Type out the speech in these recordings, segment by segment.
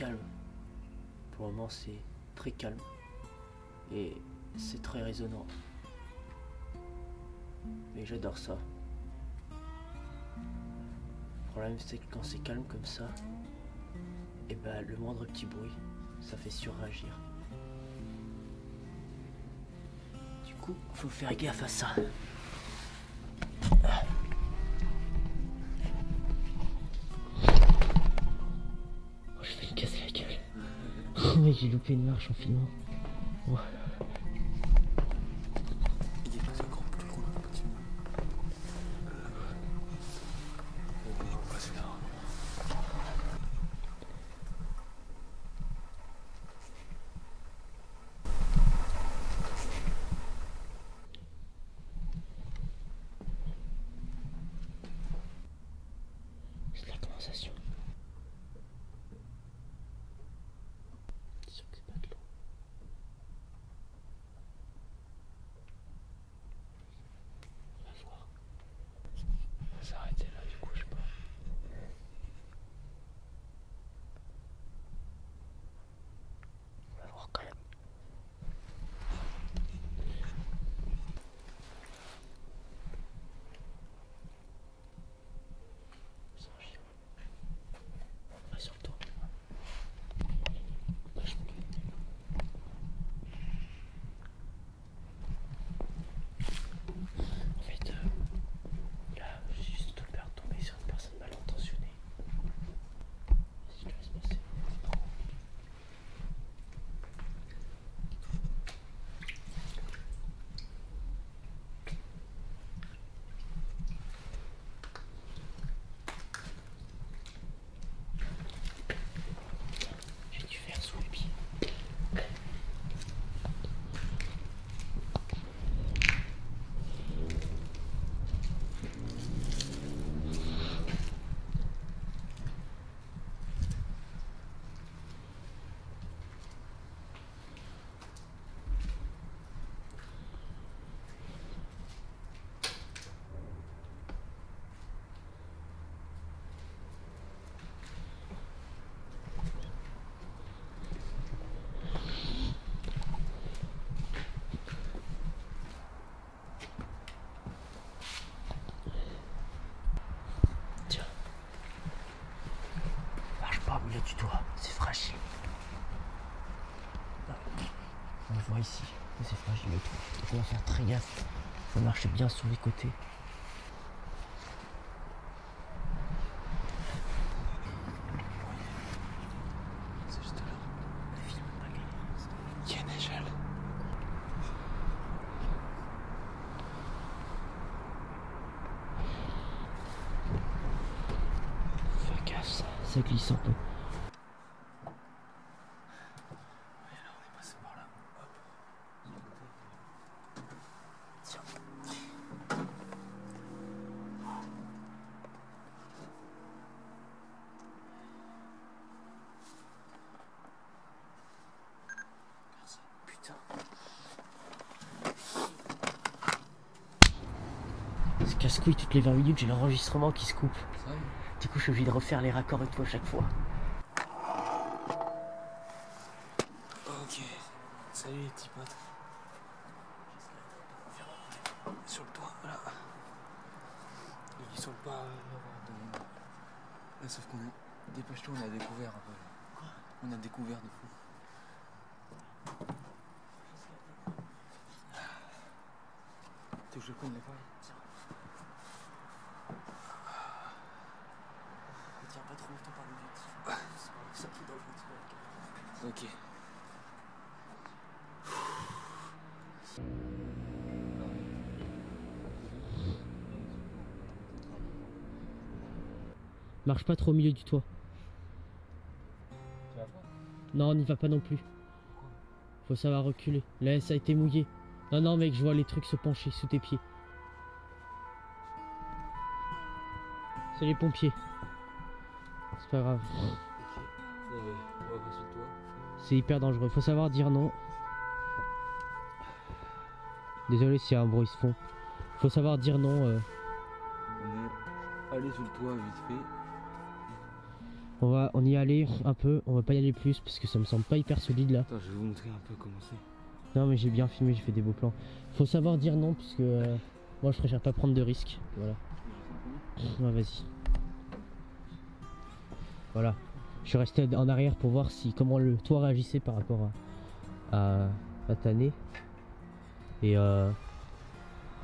calme. Pour le moment, c'est très calme. Et c'est très résonnant. Mais j'adore ça. Le problème, c'est que quand c'est calme comme ça, et ben le moindre petit bruit, ça fait surréagir. Du coup, faut faire gaffe à ça. Oh, je vais me casser la gueule. Oh mec, j'ai loupé une marche en filmant. Oh. C'est de la condensation. C'est sûr que c'est pas de l'eau. On va voir. On va s'arrêter là du coup, je sais pas. On va voir quand même. Sur le toit. En fait, là, j'ai juste peur de tomber sur une personne mal intentionnée. Si je te laisse passer. J'ai dû faire sous les pieds. Tiens. Marche pas au milieu du toit, c'est fragile. On le voit ici, c'est fragile le toit. Il faut faire très gaffe. Il faut marcher bien sur les côtés. C'est juste là. Il y a une échelle. Fais gaffe, ça glisse un peu. Tiens. Putain. C'est casse-couille, toutes les 20 minutes, j'ai l'enregistrement qui se coupe. Du coup, je suis obligé de refaire les raccords et tout à chaque fois. Ok, salut les petits potes. Sur le toit, voilà. Ils sont pas là, sauf qu'on a... Dépêche-toi, on a découvert un peu. Quoi? On a découvert de fou. Tu veux que je prenne les pailles? Ne tiens pas trop longtemps par l'objectif. C'est pas ça qui est dangereux. Ok. Marche pas trop au milieu du toit. Tu vas pas? Non, on n'y va pas non plus. Faut savoir reculer. Là, ça a été mouillé. Non, non, mec, je vois les trucs se pencher sous tes pieds. C'est les pompiers. C'est pas grave. Ok. On va passer le toit. C'est hyper dangereux. Faut savoir dire non. Désolé s'il y a un bruit de fond. Faut savoir dire non. On est allé sur le toit vite fait. On y aller un peu, on va pas y aller plus parce que ça me semble pas hyper solide là. Attends, je vais vous montrer un peu comment c'est. Non mais j'ai bien filmé, j'ai fait des beaux plans. Faut savoir dire non parce que moi je préfère pas prendre de risques. Voilà. Ouais, vas-y. Voilà. Je suis resté en arrière pour voir si comment le toit réagissait par rapport à Tané. Et je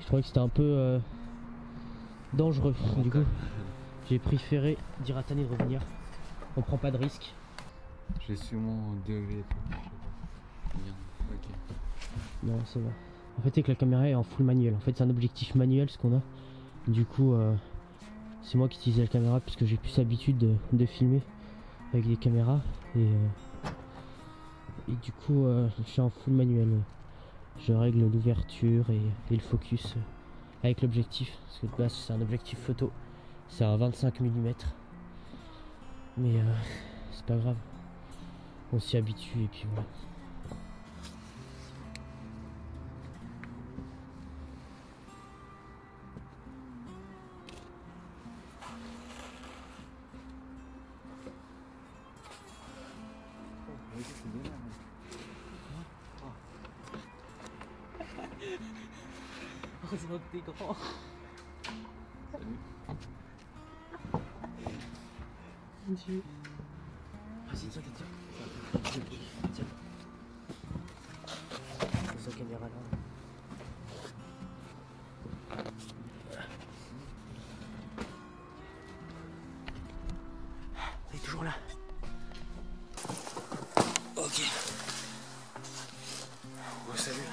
trouvais que c'était un peu dangereux. Du coup, j'ai préféré dire à Tané de revenir. On prend pas de risque. J'ai sûrement délevé. Ok. Non, c'est bon. En fait, c'est que la caméra est en full manuel. En fait, c'est un objectif manuel ce qu'on a. Du coup, c'est moi qui utilisais la caméra parce que j'ai plus l'habitude de filmer avec des caméras. Et du coup, je suis en full manuel. Je règle l'ouverture et le focus avec l'objectif. Parce que de base, c'est un objectif photo. C'est un 25 mm. Mais c'est pas grave. On s'y habitue et puis voilà. Heureusement que t'es grand. Salut. Mon Dieu. Vas-y, tiens, tiens. Pose la caméra là. Il est toujours là. Ok. Ouais, salut.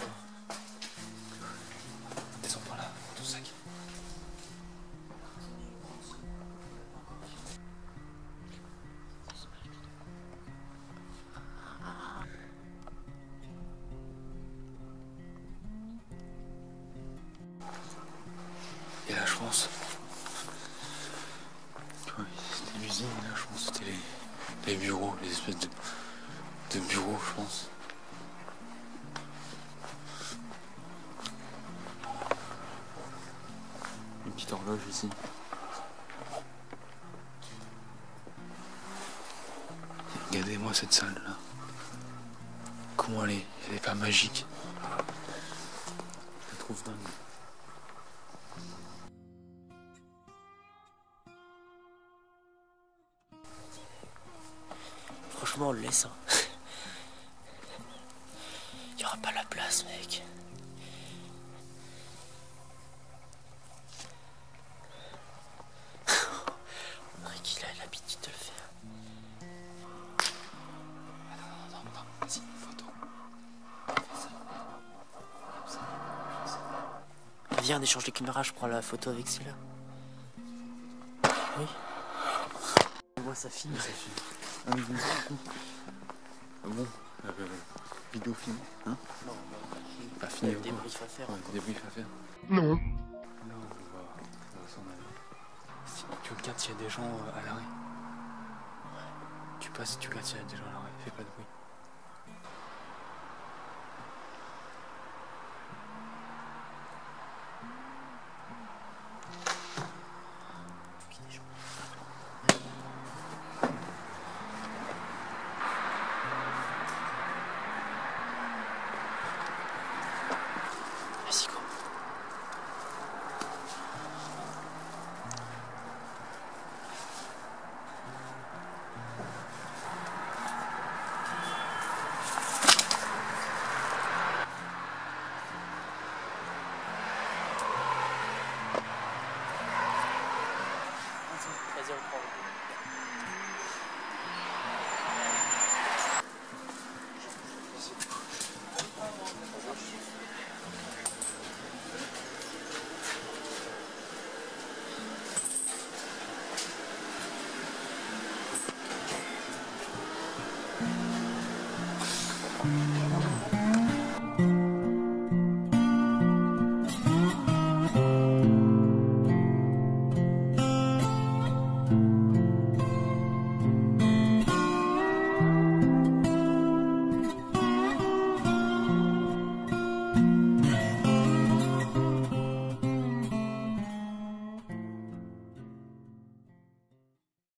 Descends par là, ton sac. Et là, je pense. Ouais, c'était l'usine, là, je pense. C'était les bureaux, les espèces de bureaux, je pense. Une petite horloge ici. Regardez-moi cette salle là. Comment elle est pas magique. Je la trouve dingue. Franchement, on le laisse. Hein. Il n'y aura pas la place, mec. On dirait qu'il a l'habitude de le faire. Non, vas-y, photo. Viens, on échange les caméras, je prends la photo avec celui-là. Oui. Moi, ça filme. Ça filme. Ah, mais bon, ah bon, vidéo filmée, hein? Non, Pas fini. des débriefs à faire. Ouais, des débriefs à faire. Non. Là, on va s'en aller. Si tu regardes s'il y a des gens à l'arrêt. Tu passes, tu regardes s'il y a des gens à l'arrêt. Fais pas de bruit. Vas-y, go. Vas-y, on prend.